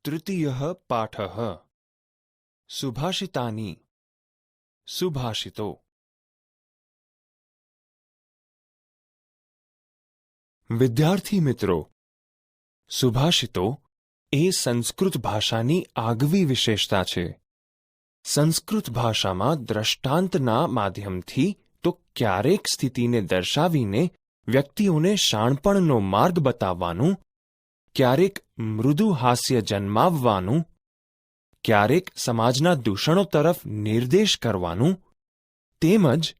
तृतीयः पाठः सुभाषितानि सुभाषितो। વિદ્યાર્થી મિત્રો, સુભાષિતો એ સંસ્કૃત ભાષાની આગવી વિશેષતા છે. સંસ્કૃત ભાષામાં દ્રષ્ટાંતના માધ્યમથી તો ક્યારેક સ્થિતિને દર્શાવીને વ્યક્તિઓને શાણપણનો માર્ગ બતાવવાનું, ક્યારેક મૃદુ હાસ્ય જન્માવવાનું, ક્યારેક સમાજના દૂષણો તરફ નિર્દેશ કરવાનું, તેમજ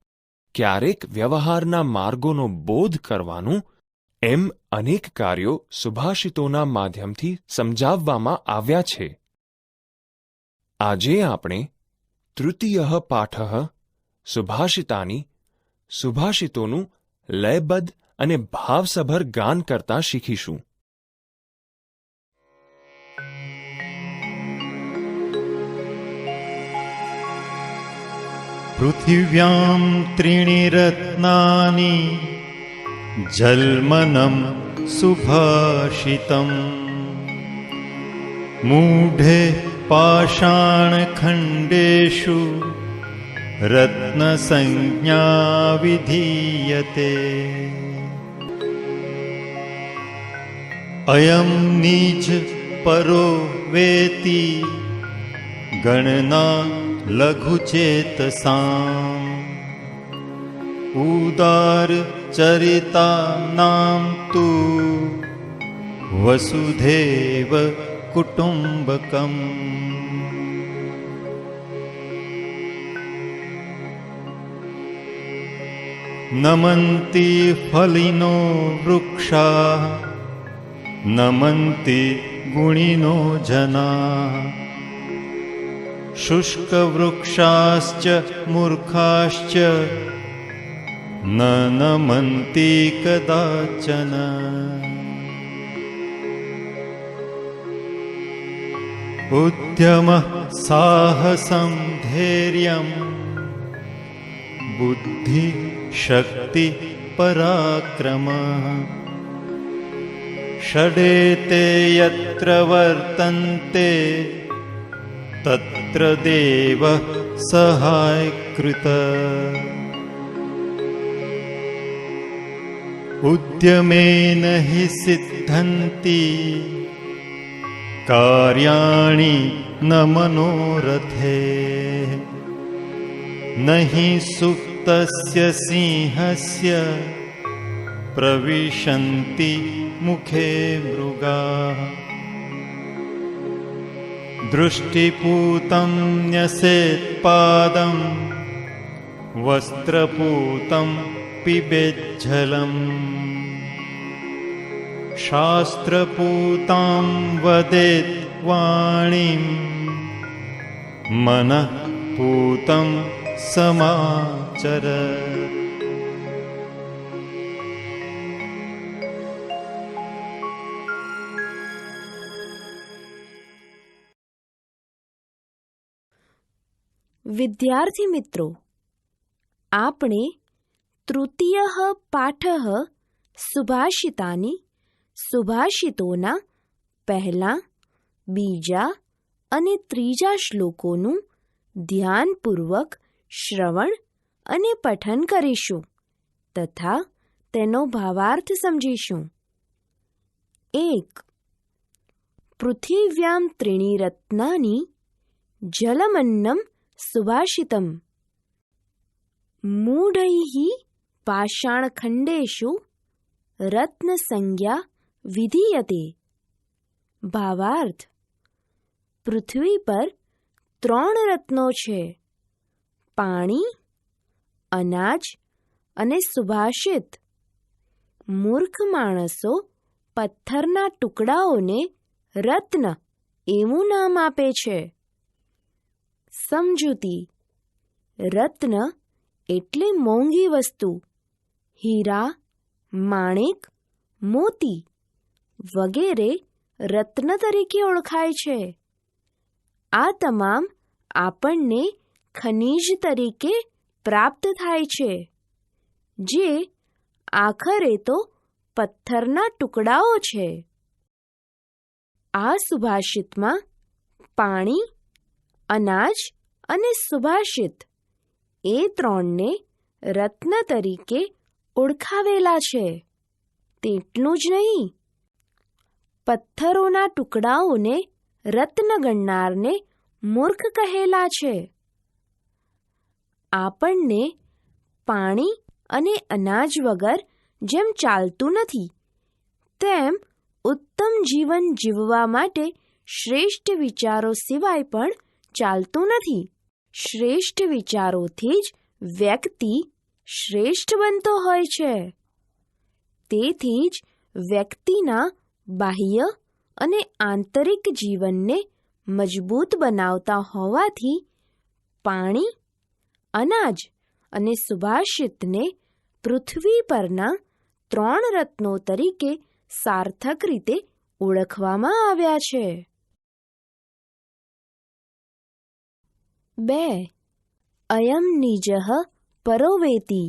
ક્યારેક વ્યવહારના માર્ગોનો બોધ કરવાનું એમ અનેક કાર્યો સુભાષિતોના માધ્યમથી સમજાવવામાં આવ્યા છે. આજે આપણે તૃતીયઃ પાઠઃ સુભાષિતાની સુભાષિતોનું લયબદ્ધ અને ભાવસભર ગાન કરતા શીખીશું. પૃથિવ્યાં ત્રીણિ રત્નાની જલ્મનમ સુભાષિતમ મૂઢે પાષાણખંડેષુ રત્નસંજ્ઞા વિધીયતે. અયં નિજ પરો વેતિ ગણના લઘુચેતસામ ઉદાર ચરિતાનામ તુ વસુધૈવ કુટુંબકમ. નમન્તિ ફલિનો વૃક્ષા નમન્તિ ગુણિનો જના શુષ્કવૃક્ષાશ્ચ મૂર્ખાશ્ચ ન નમન્તિ કદાચન. ઉદ્યમઃ સાહસં ધૈર્યં બુદ્ધિ શક્તિ પરાક્રમઃ ષડેતે યત્ર વર્તન્તે તત્ર દેવઃ સહાયકૃત. ઉદ્યમેન હિ સિદ્ધન્તિ કાર્યાણિ ન મનોરથે નહિ સુપ્તસ્ય સિંહસ્ય પ્રવિશન્તિ મુખે મૃગાઃ. દૃષ્ટિપૂतं ન્યસેત પાદં વસ્ત્રપૂतं પિબેજ્જલમ શાસ્ત્રપૂતાં વદેત વાણીં મનઃપૂतं સમાચરેત. વિદ્યાર્થી મિત્રો, આપણે તૃતીયઃ પાઠઃ સુભાષિતાની સુભાષિતોના પહેલા, બીજા અને ત્રીજા શ્લોકોનું ધ્યાનપૂર્વક શ્રવણ અને પઠન કરીશું તથા તેનો ભાવાર્થ સમજીશું. 1. પૃથિવ્યાં ત્રીણિ રત્નાની જલમન્નમ સુભાષિતમ મૂઢૈઃ પાષાણખંડેષુ રત્નસંજ્ઞા વિધીયતે. ભાવાર્થ: પૃથ્વી પર 3 રત્નો છે: પાણી, અનાજ અને સુભાષિત. મૂર્ખ માણસો પથ્થરના ટુકડાઓને રત્ન એવું નામ આપે છે. સમજૂતી: રત્ન એટલે મોંઘી વસ્તુ. હીરા, માણેક, મોતી વગેરે રત્ન તરીકે ઓળખાય છે. આ તમામ આપણને ખનિજ તરીકે પ્રાપ્ત થાય છે, જે આખરે તો પથ્થરના ટુકડાઓ છે. આ સુભાષિતમાં પાણી, અનાજ અને સુભાષિત એ ત્રણને રત્ન તરીકે ઓળખાવેલા છે. તેટલું જ નહીં, પથ્થરોના ટુકડાઓને રત્ન ગણનારને મૂર્ખ કહેલા છે. આપણને પાણી અને અનાજ વગર જેમ ચાલતું નથી, તેમ ઉત્તમ જીવન જીવવા માટે શ્રેષ્ઠ વિચારો સિવાય પણ ચાલતું નથી. શ્રેષ્ઠ વિચારોથી જ વ્યક્તિ શ્રેષ્ઠ બનતો હોય છે. તેથી જ વ્યક્તિના બાહ્ય અને આંતરિક જીવનને મજબૂત બનાવતા હોવાથી પાણી, અનાજ અને સુભાષિતને પૃથ્વી પરના 3 રત્નો તરીકે સાર્થક રીતે ઓળખવામાં આવ્યા છે. 2. અયમ નિજઃ પરોવેતિ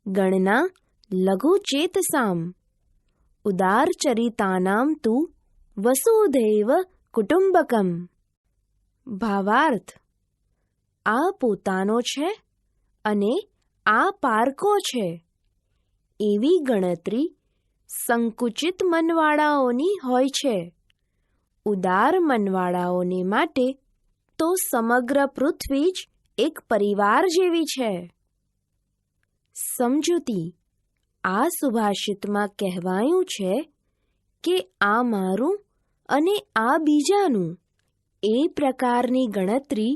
ગણના લઘુચેતસામ ઉદારચરિતાનામ તુ વસુધૈવ કુટુંબકમ. ભાવાર્થ: આ પોતાનો છે અને આ પારકો છે એવી ગણતરી સંકુચિત મનવાળાઓની હોય છે. ઉદાર મનવાળાઓને માટે તો સમગ્ર પૃથ્વી જ એક પરિવાર જેવી છે. સમજૂતી: આ સુભાષિતમાં કહેવાયું છે કે આ મારું અને આ બીજાનું એ પ્રકારની ગણતરી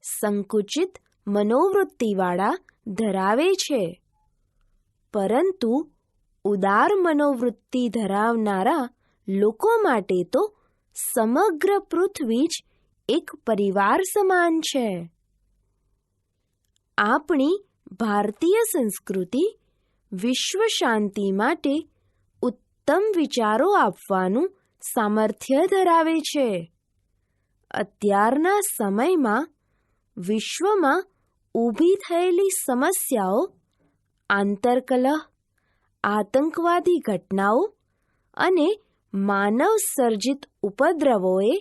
સંકુચિત મનોવૃત્તિવાળા ધરાવે છે, પરંતુ ઉદાર મનોવૃત્તિ ધરાવનારા લોકો માટે તો સમગ્ર પૃથ્વી જ એક પરિવાર સમાન છે. આપણી ભારતીય સંસ્કૃતિ વિશ્વ શાંતિ માટે ઉત્તમ વિચારો આપવાનું સામર્થ્ય ધરાવે છે. અત્યારના સમયમાં વિશ્વમાં ઊભી થયેલી સમસ્યાઓ, આંતરકલહ, આતંકવાદી ઘટનાઓ અને માનવ સર્જિત ઉપદ્રવોએ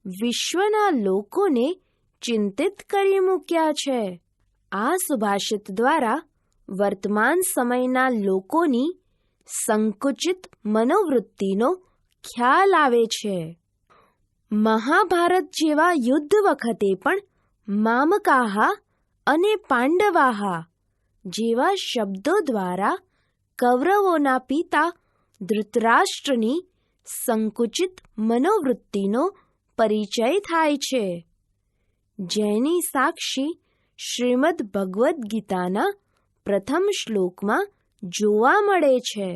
વિશ્વના લોકોને ચિંતિત કરી મૂક્યા છે. આ સુભાષિત દ્વારા વર્તમાન સમયના લોકોની સંકુચિત મનોવૃત્તિનો ખ્યાલ આવે છે. મહાભારત જેવા યુદ્ધ વખતે પણ મામકાહા અને પાંડવાહા જેવા શબ્દો દ્વારા કૌરવોના પિતા ધૃતરાષ્ટ્રની સંકુચિત મનોવૃત્તિનો પરિચય થાય છે, જેની સાક્ષી શ્રીમદ્ ભગવદ્ ગીતાના પ્રથમ શ્લોકમાં જોવા મળે છે.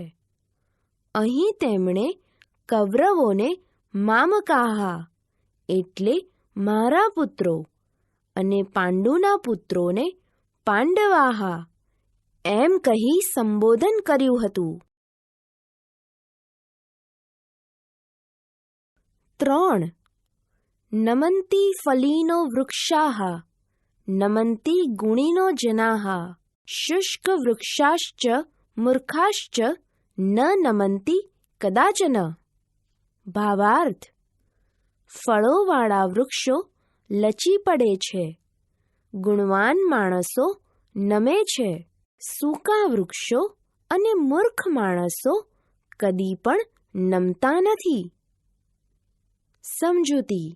અહીં તેમણે કૌરવોને મામકાહા એટલે મારા પુત્રો અને પાંડુના પુત્રોને પાંડવાહા એમ કહી સંબોધન કર્યું હતું. 3. નમંતી ફલીનો વૃક્ષાઃ નમંતી ગુણીનો જનાઃ શુષ્ક વૃક્ષાશ્ચ મૂર્ખાશ્ચ ન નમંતી કદાચન. ભાવાર્થ: ફળોવાળા વૃક્ષો લચી પડે છે, ગુણવાન માણસો નમે છે, સૂકા વૃક્ષો અને મૂર્ખ માણસો કદી પણ નમતા નથી. સમજૂતી: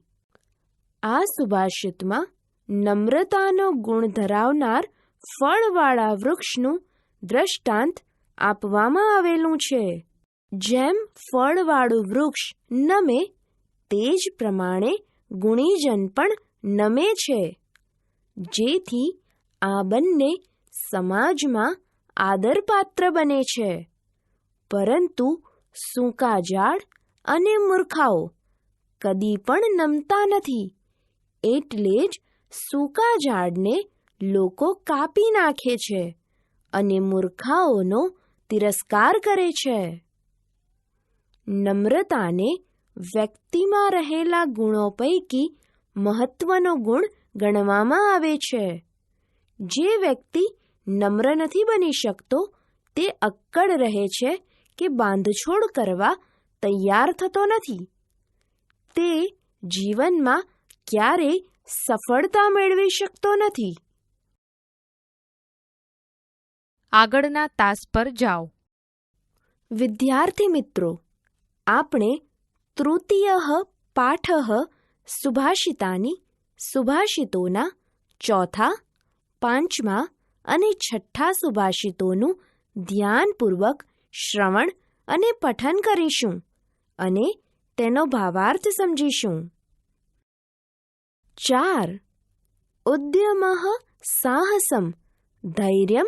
આ સુભાષિતમાં નમ્રતાનો ગુણ ધરાવનાર ફળવાળા વૃક્ષનું દ્રષ્ટાંત આપવામાં આવેલું છે. જેમ ફળવાળું વૃક્ષ નમે તે જ પ્રમાણે ગુણીજન પણ નમે છે, જેથી આ બંને સમાજમાં આદરપાત્ર બને છે. પરંતુ સૂકા ઝાડ અને મૂર્ખાઓ કદી પણ નમતા નથી, એટલે જ સૂકા ઝાડને લોકો કાપી નાખે છે અને મૂર્ખાઓનો તિરસ્કાર કરે છે. નમ્રતાને વ્યક્તિમાં રહેલા ગુણો પૈકી મહત્વનો ગુણ ગણવામાં આવે છે. જે વ્યક્તિ નમ્ર નથી બની શકતો તે અક્કડ રહે છે કે બાંધછોડ કરવા તૈયાર થતો નથી. તે જીવનમાં ક્યારેય સફળતા મેળવી શકતો નથી. આગળના તાસ પર જાઓ. વિદ્યાર્થી મિત્રો, આપણે તૃતીયઃ પાઠઃ સુભાષિતાની સુભાષિતોના ચોથા, પાંચમા અને છઠ્ઠા સુભાષિતોનું ધ્યાનપૂર્વક શ્રવણ અને પઠન કરીશું અને તેનો ભાવાર્થ સમજીશું. 4. ઉદ્યમઃ સાહસમ ધૈર્યમ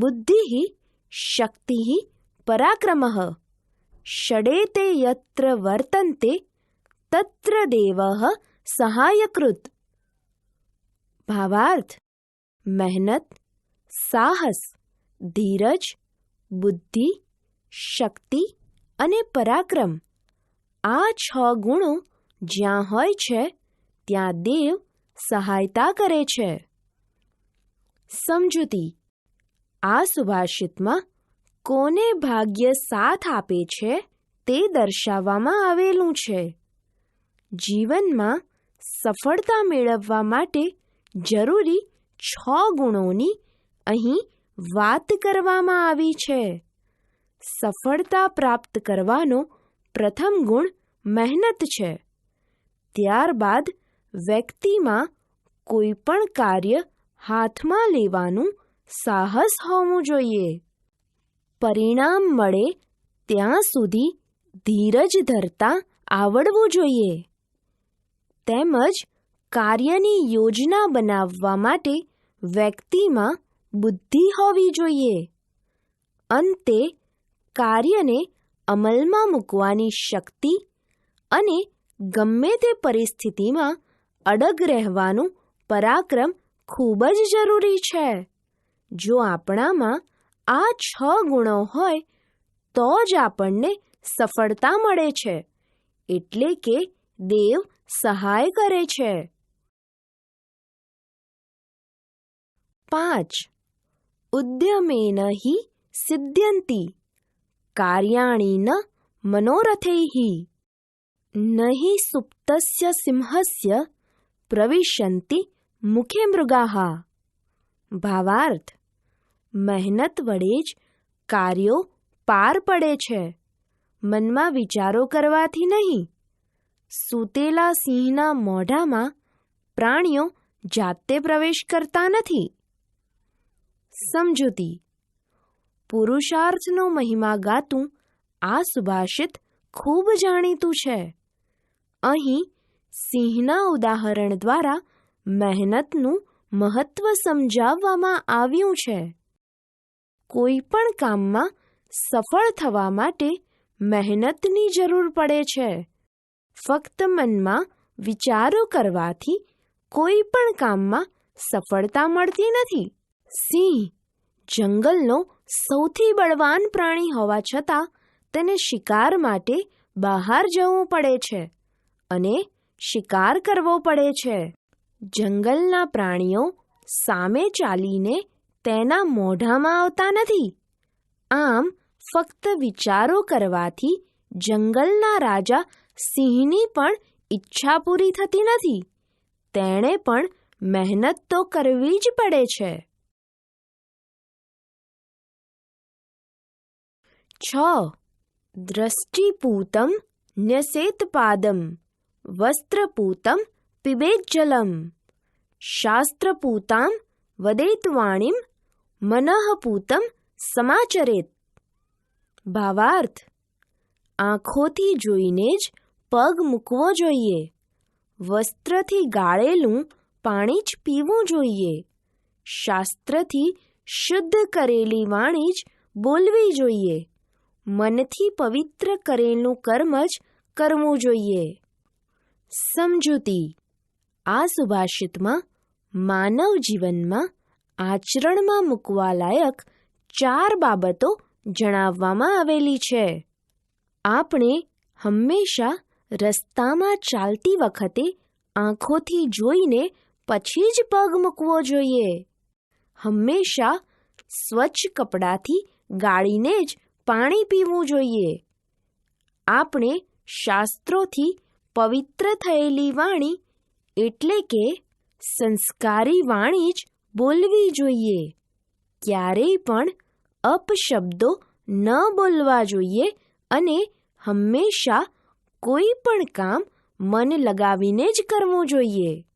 બુદ્ધિઃ શક્તિઃ પરાક્રમઃ ષડેતે યત્ર વર્તન્તે તત્ર દેવઃ સહાયકૃત. ભાવાર્થ: મહેનત, સાહસ, ધીરજ, બુદ્ધિ, શક્તિ અને પરાક્રમ આ 6 ગુણો જ્યાં હોય છે ત્યાં દેવ સહાયતા કરે છે. સમજૂતી: આ સુભાષિતમાં કોને ભાગ્ય સાથ આપે છે તે દર્શાવવામાં આવેલું છે. જીવનમાં સફળતા મેળવવા માટે જરૂરી 6 ગુણોની અહીં વાત કરવામાં આવી છે. સફળતા પ્રાપ્ત કરવાનો પ્રથમ ગુણ મહેનત છે. ત્યારબાદ વ્યક્તિમાં કોઈ પણ કાર્ય હાથમાં લેવાનું સાહસ હોવું જોઈએ. પરિણામ મળે ત્યાં સુધી ધીરજ ધરતા આવડવું જોઈએ. તેમજ કાર્યની યોજના બનાવવા માટે વ્યક્તિમાં બુદ્ધિ હોવી જોઈએ. અંતે કાર્યને અમલમાં મૂકવાની શક્તિ અને ગમે તે પરિસ્થિતિમાં અડગ રહેવાનું પરાક્રમ ખૂબ જ જરૂરી છે. જો આપણામાં આ 6 ગુણો હોય તો જ આપણને સફળતા મળે છે, એટલે કે દેવ સહાય કરે છે. 5. ઉદ્યમેન હિ સિદ્ધ્યન્તિ કાર્યાણિ ન મનોરથૈઃ નહિ સુપ્તસ્ય સિંહસ્ય પ્રવિશન્તિ મુખે મૃગાઃ. ભાવાર્થ: મહેનત વડે જ કાર્યો પાર પડે છે, મનમાં વિચારો કરવાથી નહીં. સૂતેલા સિંહના મોઢામાં પ્રાણીઓ જાતે પ્રવેશ કરતા નથી. સમજૂતી: પુરુષાર્થનો મહિમા ગાતું આ સુભાષિત ખૂબ જાણીતું છે. અહીં સિંહના ઉદાહરણ દ્વારા મહેનતનું મહત્વ સમજાવવામાં આવ્યું છે. કોઈ પણ કામમાં સફળ થવા માટે મહેનતની જરૂર પડે છે. ફક્ત મનમાં વિચારો કરવાથી કોઈ પણ કામમાં સફળતા મળતી નથી. સિંહ જંગલનો સૌથી બળવાન પ્રાણી હોવા છતાં તેને શિકાર માટે બહાર જવું પડે છે અને શિકાર કરવો પડે છે. જંગલના પ્રાણીઓ સામે ચાલીને તેના મોઢામાં આવતા નથી. આમ ફક્ત વિચારો કરવાથી જંગલના રાજા સિંહની પણ ઈચ્છા પૂરી થતી નથી. તેણે પણ મહેનત તો કરવી જ પડે છે. 6. દ્રષ્ટિપૂતમ ન્યસેત્પાદમ વસ્ત્રપૂતમ પિબેજ્જલમ શાસ્ત્રપૂતામ વદેત્વાણીમ મનઃપૂતમ સમાચરેત. ભાવાર્થ: આંખોથી જોઈને જ પગ મૂકવો જોઈએ. વસ્ત્રથી ગાળેલું પાણી જ પીવું જોઈએ. શાસ્ત્રથી શુદ્ધ કરેલી વાણી જ બોલવી જોઈએ. મનથી પવિત્ર કરેલું કર્મ જ કરવું જોઈએ. સમજૂતી: આ સુભાષિતમાં માનવ જીવનમાં આચરણમાં મૂકવા લાયક 4 બાબતો જણાવવામાં આવેલી છે. આપણે હંમેશા રસ્તામાં ચાલતી વખતે આંખોથી જોઈને પછી જ પગ મૂકવો જોઈએ. હંમેશા સ્વચ્છ કપડાથી ગાળીને જ પાણી પીવું જોઈએ. આપણે શાસ્ત્રોથી પવિત્ર થયેલી વાણી એટલે કે સંસ્કારી વાણી જ બોલવી જોઈએ. ક્યારેય પણ અપશબ્દો ન બોલવા જોઈએ અને હંમેશા કોઈ પણ કામ મન લગાવીને જ કરવું જોઈએ.